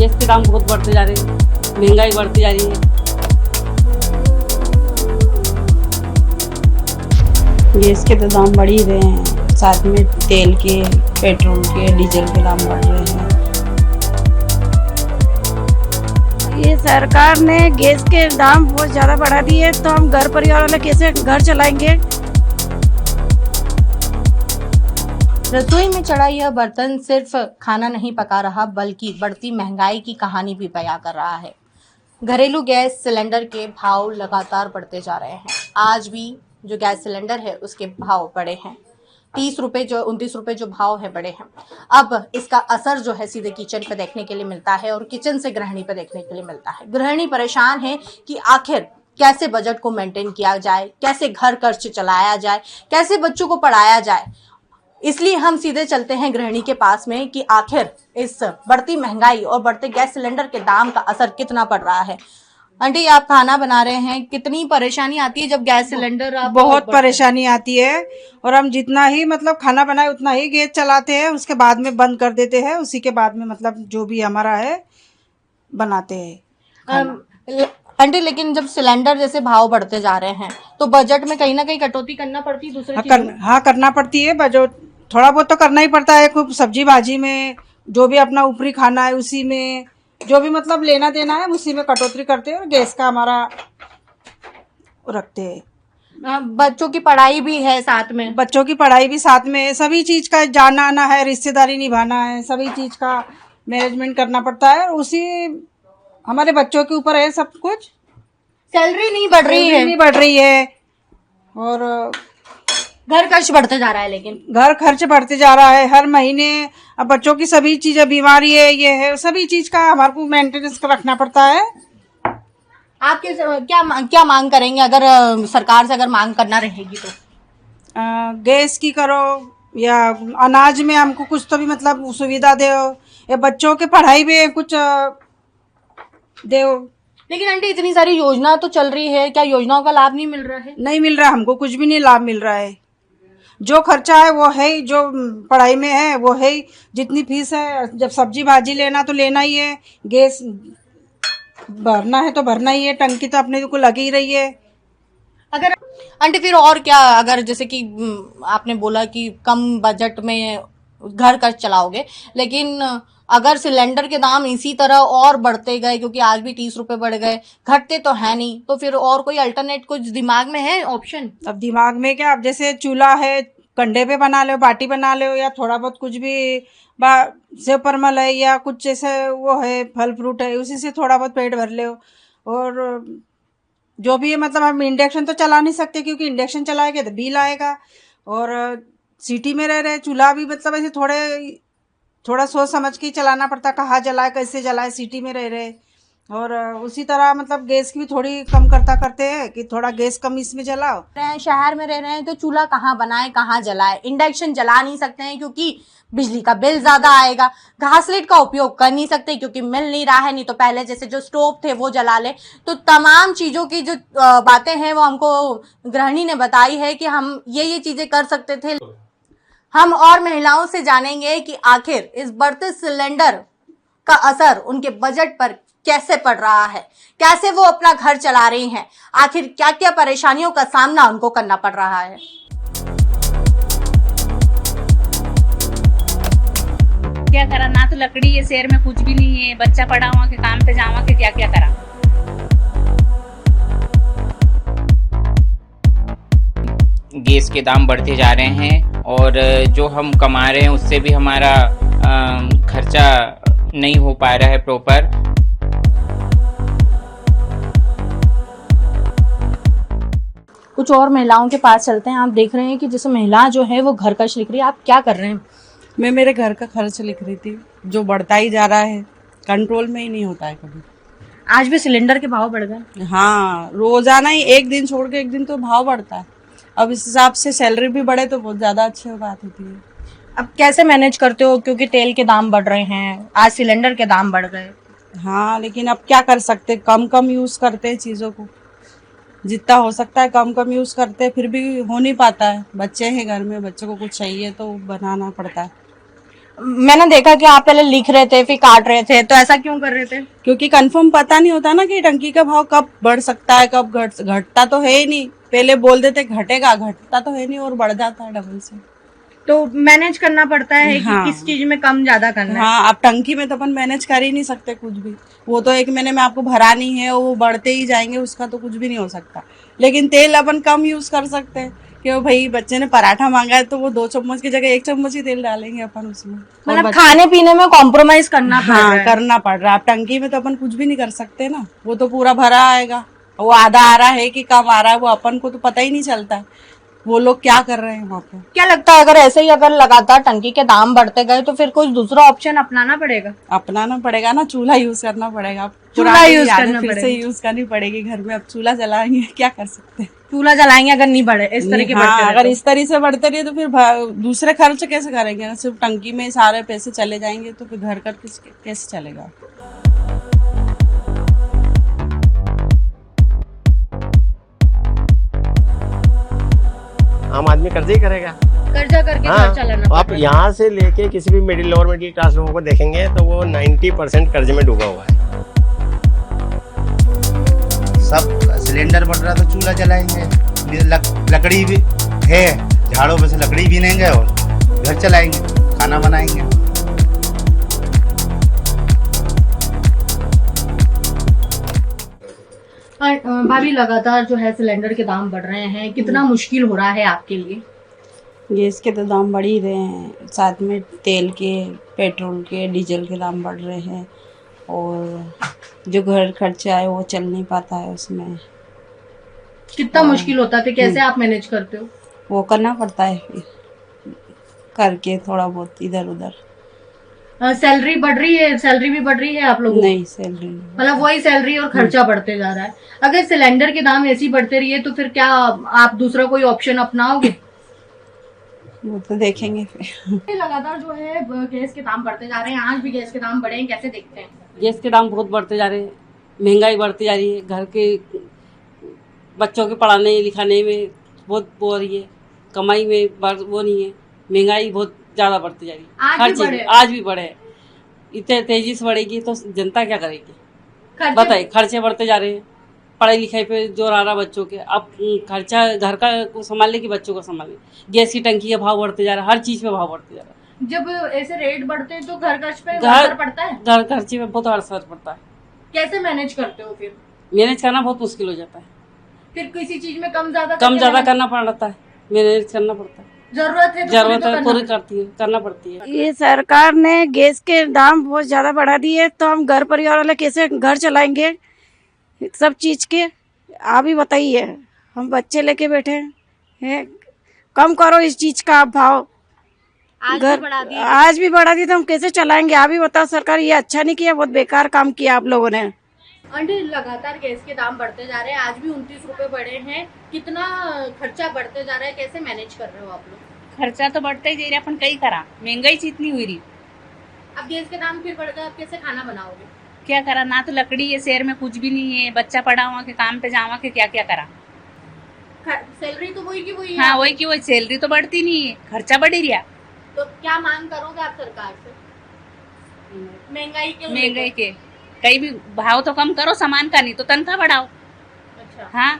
Gas के दाम बहुत बढ़ते जा रहे हैं, महंगाई बढ़ती जा रही है। गैस के तो दाम बढ़ ही रहे हैं, साथ में तेल के, पेट्रोल के, डीजल के दाम बढ़ रहे हैं। ये सरकार ने गैस के दाम बहुत ज़्यादा बढ़ा दिए, तो हम घर परिवार वाले कैसे घर चलाएंगे। रसोई में चढ़ा यह बर्तन सिर्फ खाना नहीं पका रहा, बल्कि बढ़ती महंगाई की कहानी भी बयां कर रहा है। घरेलू गैस सिलेंडर के भाव लगातार बढ़ते जा रहे हैं। आज भी जो गैस सिलेंडर है उसके भाव बढ़े हैं, 30 रुपये जो 29 रुपये जो भाव है बढ़े हैं। अब इसका असर जो है सीधे किचन पे देखने के लिए मिलता है और किचन से गृहिणी पे देखने के लिए मिलता है। गृहिणी परेशान है कि आखिर कैसे बजट को मेंटेन किया जाए, कैसे घर खर्च चलाया जाए, कैसे बच्चों को पढ़ाया जाए। इसलिए हम सीधे चलते हैं गृहिणी के पास में कि आखिर इस बढ़ती महंगाई और बढ़ते गैस सिलेंडर के दाम का असर कितना पड़ रहा है। आंटी, आप खाना बना रहे हैं, कितनी परेशानी आती है जब गैस सिलेंडर आप बहुत परेशानी आती है, और हम जितना ही मतलब खाना बनाए उतना ही गैस चलाते हैं, उसके बाद में बंद कर देते हैं। उसी के बाद में मतलब जो भी हमारा है बनाते हैं। आंटी, लेकिन जब सिलेंडर जैसे भाव बढ़ते जा रहे हैं तो बजट में कहीं ना कहीं कटौती करना पड़ती है दूसरे हाँ, करना पड़ती है। बजट थोड़ा बहुत तो करना ही पड़ता है। खूब सब्जी भाजी में जो भी अपना ऊपरी खाना है उसी में जो भी मतलब लेना देना है उसी में कटौती करते हैं, और गैस का हमारा रखते हैं। बच्चों की पढ़ाई भी है साथ में, बच्चों की पढ़ाई भी साथ में है, सभी चीज का जाना आना है, रिश्तेदारी निभाना है, सभी चीज का मैनेजमेंट करना पड़ता है, और उसी हमारे बच्चों के ऊपर है सब कुछ। सैलरी नहीं बढ़ रही है, और घर खर्च बढ़ते जा रहा है। लेकिन घर खर्च बढ़ते जा रहा है हर महीने। अब बच्चों की सभी चीजें, बीमारी है, ये है, सभी चीज का हमारे को मेंटेनेंस रखना पड़ता है। आपके क्या मांग करेंगे अगर सरकार से अगर मांग करना रहेगी तो? गैस की करो, या अनाज में हमको कुछ तो भी मतलब सुविधा दो, या बच्चों के पढ़ाई में कुछ दो। लेकिन आंटी, इतनी सारी योजना तो चल रही है, क्या योजनाओं का लाभ नहीं मिल रहा है? नहीं मिल रहा, हमको कुछ भी नहीं लाभ मिल रहा है। जो खर्चा है वो है ही, जो पढ़ाई में है वो है ही, जितनी फीस है, जब सब्जी भाजी लेना तो लेना ही है, गैस भरना है तो भरना ही है, टंकी तो अपने को लगी ही रही है। अगर आंटी फिर और क्या, अगर जैसे कि आपने बोला कि कम बजट में घर खर्च चलाओगे, लेकिन अगर सिलेंडर के दाम इसी तरह और बढ़ते गए, क्योंकि आज भी 30 रुपए बढ़ गए, घटते तो है नहीं, तो फिर और कोई अल्टरनेट कुछ दिमाग में है ऑप्शन? अब दिमाग में क्या, अब जैसे चूल्हा है, कंडे पे बना लो, बाटी बना लो, या थोड़ा बहुत कुछ भी सेव परमल है, या कुछ जैसे वो है फल फ्रूट है, उसी से थोड़ा बहुत पेट भर लो। और जो भी है मतलब हम इंडक्शन तो चला नहीं सकते, क्योंकि इंडक्शन चलाएंगे तो बिल आएगा, और सिटी में रह रहे चूल्हा भी मतलब ऐसे थोड़ा सोच समझ के ही चलाना पड़ता, कहाँ जलाए कैसे जलाए, सिटी में रह रहे। और उसी तरह मतलब गैस की भी थोड़ी कम करते हैं कि थोड़ा गैस कम इसमें जलाओ। शहर में रह रहे हैं तो चूल्हा कहाँ बनाए, कहाँ जलाए, इंडक्शन जला नहीं सकते हैं क्योंकि बिजली का बिल ज्यादा आएगा, घासलेट का उपयोग कर नहीं सकते क्योंकि मिल नहीं रहा है, नहीं तो पहले जैसे जो स्टोव थे वो जला ले। तो तमाम चीजों की जो बातें हैं वो हमको गृहिणी ने बताई है कि हम ये चीजें कर सकते थे। हम और महिलाओं से जानेंगे कि आखिर इस बढ़ते सिलेंडर का असर उनके बजट पर कैसे पड़ रहा है, कैसे वो अपना घर चला रही हैं, आखिर क्या क्या परेशानियों का सामना उनको करना पड़ रहा है। क्या करा, ना तो लकड़ी है, शहर में कुछ भी नहीं है, बच्चा पढ़ा हुआ के काम पे जावा के क्या क्या करा। गैस के दाम बढ़ते जा रहे हैं, और जो हम कमा रहे हैं उससे भी हमारा खर्चा नहीं हो पा रहा है प्रॉपर। कुछ और महिलाओं के पास चलते हैं। आप देख रहे हैं कि जैसे महिला जो है वो घर खर्च लिख रही है, आप क्या कर रहे हैं? मैं मेरे घर का खर्च लिख रही थी, जो बढ़ता ही जा रहा है, कंट्रोल में ही नहीं होता है कभी। आज भी सिलेंडर के भाव बढ़ गए। हाँ, रोजाना ही एक दिन छोड़ के एक दिन तो भाव बढ़ता है। अब इस हिसाब से सैलरी भी बढ़े तो बहुत ज्यादा अच्छी बात होती है। अब कैसे मैनेज करते हो, क्योंकि तेल के दाम बढ़ रहे हैं, आज सिलेंडर के दाम बढ़ गए। हाँ, लेकिन अब क्या कर सकते, कम यूज करते हैं चीजों को, जितना हो सकता है कम यूज करते हैं, फिर भी हो नहीं पाता है। बच्चे हैं घर में, बच्चों को कुछ चाहिए तो बनाना पड़ता है। मैंने देखा कि आप पहले लिख रहे थे फिर काट रहे थे, तो ऐसा क्यों कर रहे थे? क्योंकि कंफर्म पता नहीं होता ना कि टंकी का भाव कब बढ़ सकता है, कब घटता तो है ही नहीं। पहले बोल देते घटेगा, घटता तो है नहीं और बढ़ जाता है डबल से। तो मैनेज करना पड़ता है कि हाँ। किस चीज में कम ज्यादा करना है। हाँ, अब टंकी में तो अपन मैनेज कर ही नहीं सकते कुछ भी। वो तो 1 महीने में आपको भरानी है, वो बढ़ते ही जाएंगे, उसका तो कुछ भी नहीं हो सकता। लेकिन तेल अपन कम यूज कर सकते हैं कि वो भाई बच्चे ने पराठा मांगा है तो वो 2 चम्मच की जगह 1 चम्मच ही तेल डालेंगे अपन उसमें। और मतलब खाने पीने में कॉम्प्रोमाइज करना पड़ रहा हाँ, है। करना पड़ रहा है। अब टंकी में तो अपन कुछ भी नहीं कर सकते ना, वो तो पूरा भरा आएगा। वो आधा आ रहा है कि कम आ रहा है वो अपन को तो पता ही नहीं चलता है। वो लोग क्या कर रहे हैं वहाँ पे। क्या लगता है अगर ऐसे ही अगर लगातार टंकी के दाम बढ़ते गए तो फिर कुछ दूसरा ऑप्शन अपनाना पड़ेगा? अपनाना पड़ेगा ना, चूल्हा यूज करना पड़ेगा। चूल्हा पुरानी यूज यादें करना फिर से पड़ेगा। यूज करनी पड़ेगी घर में। अब चूल्हा जलाएंगे, क्या कर सकते हैं। चूल्हा जलाएंगे अगर नहीं बढ़े इस तरह के बढ़ते हाँ, रहे अगर तो। इस तरह से बढ़ते रहे तो फिर दूसरे खर्च कैसे करेंगे? सिर्फ टंकी में सारे पैसे चले जाएंगे तो फिर घर का कैसे चलेगा? आम आदमी कर्ज ही करेगा। कर्जा करके हाँ, घर चलाना आप यहाँ से लेके किसी भी लोअर मिडिल क्लास लोगों को देखेंगे तो वो 90% कर्ज में डूबा हुआ है। सब सिलेंडर बढ़ रहा तो चूल्हा जलाएंगे, लकड़ी भी है, झाड़ों में से लकड़ी बीनेंगे और घर चलाएंगे, खाना बनाएंगे। भाभी लगातार जो है सिलेंडर के दाम बढ़ रहे हैं, कितना मुश्किल हो रहा है आपके लिए? गैस के तो दाम बढ़ ही रहे हैं, साथ में तेल के, पेट्रोल के, डीजल के दाम बढ़ रहे हैं और जो घर खर्चा है वो चल नहीं पाता है उसमें। कितना मुश्किल होता है, फिर कैसे आप मैनेज करते हो? वो करना पड़ता है फिर करके थोड़ा बहुत इधर उधर। सैलरी बढ़ रही है, सैलरी भी बढ़ रही है आप लोगों की? नहीं, सैलरी नहीं। मतलब वही सैलरी और खर्चा बढ़ते जा रहा है। अगर सिलेंडर के दाम ऐसे ही बढ़ते रहिए तो फिर क्या आप दूसरा कोई ऑप्शन अपनाओगे? वो तो देखेंगे फिर। लगातार जो है गैस के दाम बढ़ते जा रहे हैं, आज भी गैस के दाम बढ़े हैं, कैसे देखते हैं? गैस के दाम बहुत बढ़ते जा रहे हैं, महंगाई बढ़ती जा रही है, घर के बच्चों के पढ़ाने लिखाने में बहुत वो हो रही है, कमाई में वो नहीं है, महंगाई बहुत ज़्यादा बढ़ती जा रही है। आज हर भी चीज़ बढ़े? आज भी बढ़े। इतने तेजी से बढ़ेगी तो जनता क्या करेगी? खर्चे- बताइए, खर्चे बढ़ते जा रहे हैं, पढ़ाई लिखाई पे जोर आ रहा बच्चों के। अब खर्चा घर का को संभालने की बच्चों को संभालने, गैस की टंकी का भाव बढ़ते जा रहा है, हर चीज़ पे भाव बढ़ते जा रहा है। जब ऐसे रेट बढ़ते हैं तो घर खर्च पे घर- असर पड़ता है? घर खर्चे पे बहुत असर पड़ता है। कैसे मैनेज करते हो फिर? मैनेज करना बहुत मुश्किल हो जाता है, फिर किसी चीज में कम ज्यादा कम करके ज़्यादा मैनेज- करना पड़ता है, मैनेज करना पड़ता है। जरूरत है तो जरूरत पूरी है तो पूरी करना। करना पड़ती है। ये सरकार ने गैस के दाम बहुत ज़्यादा बढ़ा दिए तो हम घर परिवार वाले कैसे घर चलाएंगे सब चीज़ के? आप ही बताइए, हम बच्चे लेके बैठे हैं, कम करो इस चीज़ का आप भाव। आज भी बढ़ा दिए तो हम कैसे चलाएंगे? आप ही बताओ सरकार, ये अच्छा नहीं किया, बहुत बेकार काम किया आप लोगों ने। आंटी, लगातार गैस के दाम बढ़ते जा रहे हैं, आज भी 29 रुपए बढ़े हैं, कितना खर्चा बढ़ते जा रहा है, कैसे मैनेज कर रहे हो आप लोग? खर्चा तो बढ़ता ही जा रहा, अपन कई करा, महंगाई से इतनी हुई रही। अब गैस के दाम फिर बढ़ गए, अब कैसे खाना बनाओगे? क्या करा, ना तो लकड़ी है, शहर में कुछ भी नहीं है, बच्चा पड़ा हुआ के काम पे जावा के क्या क्या करा। सैलरी तो वही की वही है। हाँ, वही की वही, सैलरी तो बढ़ती नहीं है, खर्चा बढ़ ही रहा। तो क्या मांग करोगे आप सरकार से? महंगाई के कहीं भी भाव तो कम करो सामान का, नहीं तो तनख्वाह बढ़ाओ। अच्छा, हाँ,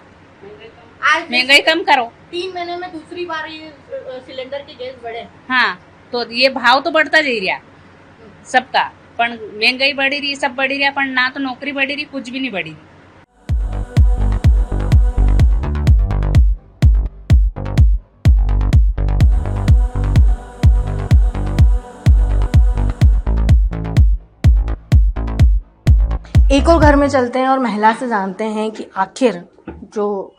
आज महंगाई कम करो। 3 महीने में दूसरी बार ये सिलेंडर के गैस बढ़े। हाँ, तो ये भाव तो बढ़ता जा रहा सबका, पण महंगाई बढ़ी रही, सब बढ़ी रहा, पण ना तो नौकरी बढ़ी रही, कुछ भी नहीं बढ़ी रही। एक और घर में चलते हैं और महिला से जानते हैं कि आखिर जो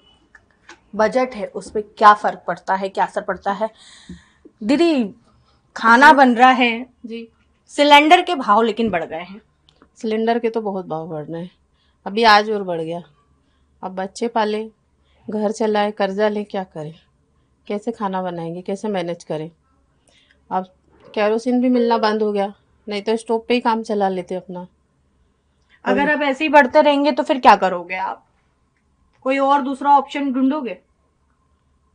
बजट है उस पर क्या फ़र्क पड़ता है, क्या असर पड़ता है। दीदी, खाना बन रहा है जी, सिलेंडर के भाव लेकिन बढ़ गए हैं। सिलेंडर के तो बहुत भाव बढ़ रहे हैं, अभी आज और बढ़ गया। अब बच्चे पाले, घर चलाए, कर्जा ले, क्या करें? कैसे खाना बनाएंगे, कैसे मैनेज करें? अब केरोसिन भी मिलना बंद हो गया, नहीं तो स्टोव पे ही काम चला लेते अपना। अगर अब ऐसे ही बढ़ते रहेंगे तो फिर क्या करोगे आप? कोई और दूसरा ऑप्शन ढूंढोगे?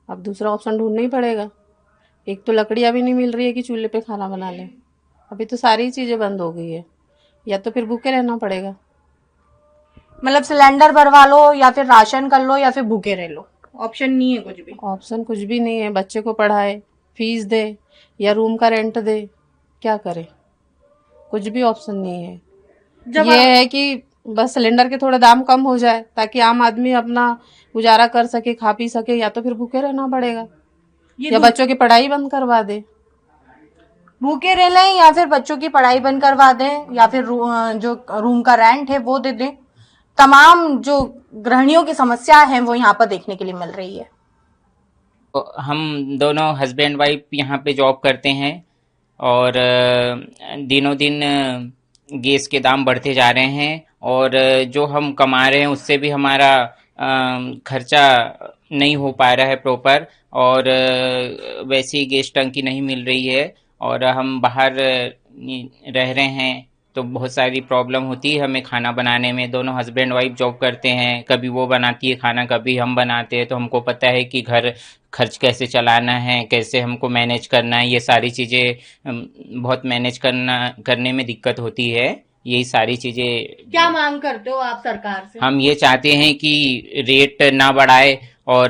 अब दूसरा ऑप्शन ढूंढना ही पड़ेगा। एक तो लकड़ियाँ भी नहीं मिल रही है कि चूल्हे पे खाना बना लें। अभी तो सारी चीज़ें बंद हो गई है, या तो फिर भूखे रहना पड़ेगा। मतलब सिलेंडर भरवा लो या फिर राशन कर लो या फिर भूखे रह लो, ऑप्शन नहीं है कुछ भी। ऑप्शन कुछ भी नहीं है, बच्चे को पढ़ाए, फीस दे या रूम का रेंट दे, क्या करे, कुछ भी ऑप्शन नहीं है। ये है कि बस सिलेंडर के थोड़ा दाम कम हो जाए ताकि आम आदमी अपना गुजारा कर सके, खा पी सके, या तो फिर भूखे रहना पड़ेगा या बच्चों की पढ़ाई बंद करवा दे। भूखे रह लें या फिर बच्चों की पढ़ाई बंद करवा दें या फिर जो रूम का रेंट है वो दे दें। तमाम जो गृहिणियों की समस्या है वो यहाँ पर देखने के लिए मिल रही है। तो हम दोनों हस्बैंड वाइफ यहाँ पे जॉब करते हैं और दिनों दिन गैस के दाम बढ़ते जा रहे हैं और जो हम कमा रहे हैं उससे भी हमारा खर्चा नहीं हो पा रहा है प्रॉपर, और वैसी गैस टंकी नहीं मिल रही है और हम बाहर रह रहे हैं तो बहुत सारी प्रॉब्लम होती है हमें खाना बनाने में। दोनों हस्बैंड वाइफ जॉब करते हैं, कभी वो बनाती है खाना, कभी हम बनाते हैं, तो हमको पता है कि घर खर्च कैसे चलाना है, कैसे हमको मैनेज करना है। ये सारी चीज़ें बहुत मैनेज करने में दिक्कत होती है। यही सारी चीज़ें। क्या मांग करते हो आप सरकार से? हम ये चाहते हैं कि रेट ना बढ़ाए और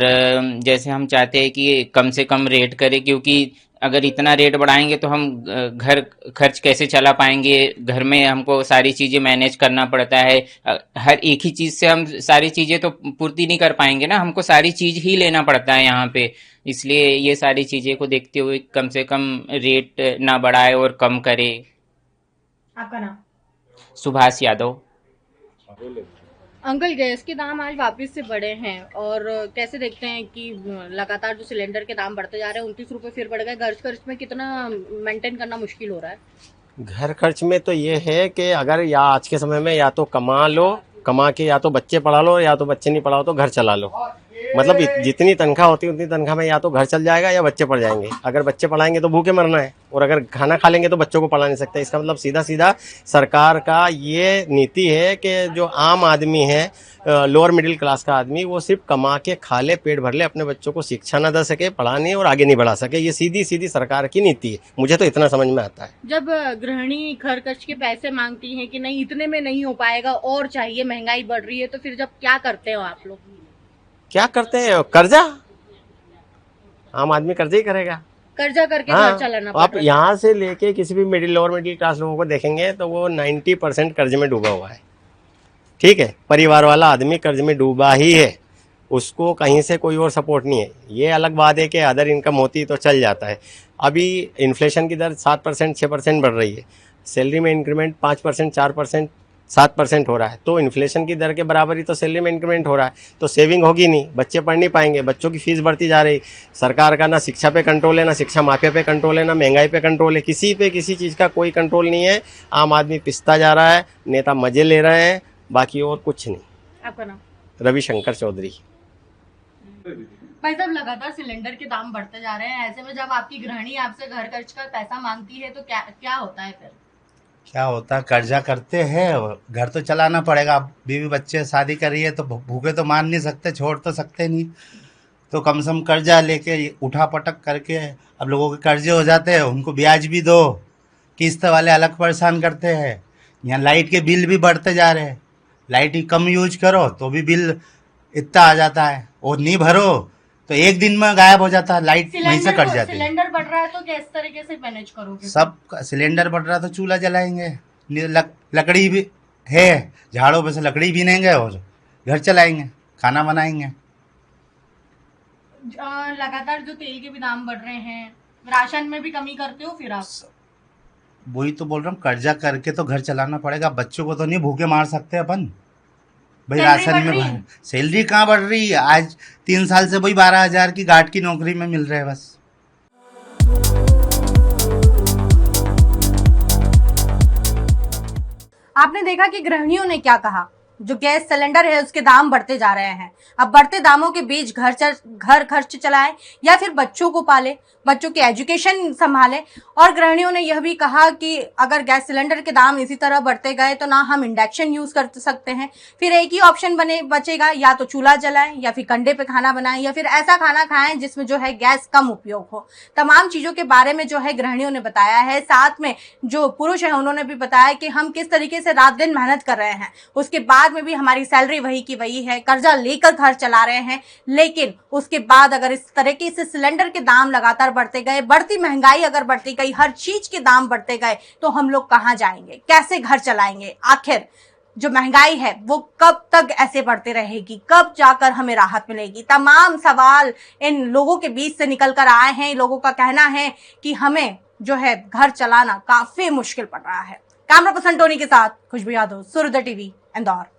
जैसे हम चाहते हैं कि कम से कम रेट करे, क्योंकि अगर इतना रेट बढ़ाएंगे तो हम घर खर्च कैसे चला पाएंगे। घर में हमको सारी चीज़ें मैनेज करना पड़ता है, हर एक ही चीज़ से हम सारी चीज़ें तो पूर्ति नहीं कर पाएंगे ना, हमको सारी चीज़ ही लेना पड़ता है यहाँ पे। इसलिए ये सारी चीज़ें को देखते हुए कम से कम रेट ना बढ़ाए और कम करे। आपका नाम? सुभाष यादव। अंकल, गैस के दाम आज वापस से बढ़े हैं और कैसे देखते हैं कि लगातार जो सिलेंडर के दाम बढ़ते जा रहे हैं, 29 रुपए फिर बढ़ गए। घर खर्च में कितना मेंटेन करना मुश्किल हो रहा है? घर खर्च में तो ये है कि अगर या आज के समय में या तो कमा लो, कमा के या तो बच्चे पढ़ा लो, या तो बच्चे नहीं पढ़ाओ तो घर चला लो। मतलब जितनी तनख्वाह होती है उतनी तनख्वाह में या तो घर चल जाएगा या बच्चे पढ़ जाएंगे। अगर बच्चे पढ़ाएंगे तो भूखे मरना है, और अगर खाना खा लेंगे तो बच्चों को पढ़ा नहीं सकते। इसका मतलब सीधा सीधा सरकार का ये नीति है कि जो आम आदमी है, लोअर मिडिल क्लास का आदमी, वो सिर्फ कमा के खा ले, पेट भर ले, अपने बच्चों को शिक्षा ना दे सके, पढ़ाने और आगे नहीं बढ़ा सके। ये सीधी सीधी सरकार की नीति है। मुझे तो इतना समझ में आता है। जब गृहिणी घर खर्च के पैसे मांगती हैं कि नहीं इतने में नहीं हो पाएगा और चाहिए, महंगाई बढ़ रही है, तो फिर जब क्या करते हो आप लोग? क्या करते हैं? कर्जा। आम आदमी कर्जा ही करेगा, कर्जा करके हाँ, घर चलाना। आप यहाँ से लेके किसी भी लोअर मिडिल क्लास लोगों को देखेंगे तो वो 90% कर्ज में डूबा हुआ है। ठीक है, परिवार वाला आदमी कर्ज में डूबा ही है, उसको कहीं से कोई और सपोर्ट नहीं है। ये अलग बात है कि अदर इनकम होती तो चल जाता है। अभी इन्फ्लेशन की दर 7% 6% बढ़ रही है, सैलरी में इंक्रीमेंट 5% 4% 7% हो रहा है, तो इन्फ्लेशन की दर के बराबर ही तो सैलरी में इंक्रीमेंट हो रहा है, तो सेविंग होगी नहीं, बच्चे पढ़ नहीं पाएंगे, बच्चों की फीस बढ़ती जा रही। सरकार का ना शिक्षा पे कंट्रोल है, ना शिक्षा माफिया पे कंट्रोल है, ना महंगाई पे कंट्रोल है, किसी पे किसी चीज़ का कोई कंट्रोल नहीं है। आम आदमी पिसता जा रहा है, नेता मजे ले रहे हैं, बाकी और कुछ नहीं। आपका नाम? रविशंकर चौधरी। भाई साहब, लगातार सिलेंडर के दाम बढ़ते जा रहे हैं, ऐसे में जब आपकी गृहिणी आपसे घर खर्च का पैसा मांगती है तो क्या होता है फिर? क्या होता है, कर्जा करते हैं, घर तो चलाना पड़ेगा। अब बीवी बच्चे शादी करी है तो भूखे तो मान नहीं सकते, छोड़ तो सकते नहीं, तो कम से कम कर्जा लेके उठा पटक करके अब लोगों के कर्जे हो जाते हैं, उनको ब्याज भी दो, किस्त वाले अलग परेशान करते हैं। यहाँ लाइट के बिल भी बढ़ते जा रहे हैं, लाइट ही कम यूज करो तो भी बिल इतना आ जाता है, और नहीं भरो तो एक दिन में गायब हो जाता है, लाइट वहीं से कट जाती है। सिलेंडर बढ़ रहा है तो किस तरीके से मैनेज करोगे? सब सिलेंडर बढ़ रहा तो चूल्हा जलाएंगे, लकड़ी भी है, झाड़ों पे से लकड़ी बीनेंगे और घर चलाएंगे, खाना बनाएंगे। लगातार जो तेल के भी दाम बढ़ रहे हैं, राशन में भी कमी करते हो फिर आप? वही तो बोल रहा हूँ, कर्जा करके तो घर चलाना पड़ेगा, बच्चों को तो नहीं भूखे मार सकते अपन भाई। राशन में सैलरी कहाँ बढ़ रही है? आज 3 साल से वही 12,000 की गार्ड की नौकरी में मिल रहे हैं बस। आपने देखा कि गृहिणियों ने क्या कहा। जो गैस सिलेंडर है उसके दाम बढ़ते जा रहे हैं। अब बढ़ते दामों के बीच घर खर्च चलाएं या फिर बच्चों को पाले, बच्चों की एजुकेशन संभालें। और गृहिणियों ने यह भी कहा कि अगर गैस सिलेंडर के दाम इसी तरह बढ़ते गए तो ना हम इंडक्शन यूज कर सकते हैं, फिर एक ही ऑप्शन बचेगा, या तो चूल्हा जलाएं या फिर कंडे पे खाना बनाएं या फिर ऐसा खाना खाएं जिसमें जो है गैस कम उपयोग हो। तमाम चीजों के बारे में जो है गृहिणियों ने बताया है। साथ में जो पुरुष है उन्होंने भी बताया कि हम किस तरीके से रात दिन मेहनत कर रहे हैं, उसके बाद में भी हमारी सैलरी वही की वही है, कर्जा लेकर घर चला रहे हैं, लेकिन उसके बाद अगर इस तरीके से सिलेंडर के दाम लगातार बढ़ते गए, बढ़ती महंगाई अगर बढ़ती गई, हर चीज के दाम बढ़ते गए तो हम लोग कहां जाएंगे, कैसे घर चलाएंगे? आखिर जो महंगाई है वो कब तक ऐसे बढ़ती रहेगी, कब जाकर हमें राहत मिलेगी? तमाम सवाल इन लोगों के बीच से निकल कर आए हैं। लोगों का कहना है कि हमें जो है घर चलाना काफी मुश्किल पड़ रहा है। कैमरा पर्सन टोनी के साथ खुशबू यादव, सूर्योदय टीवी, इंदौर।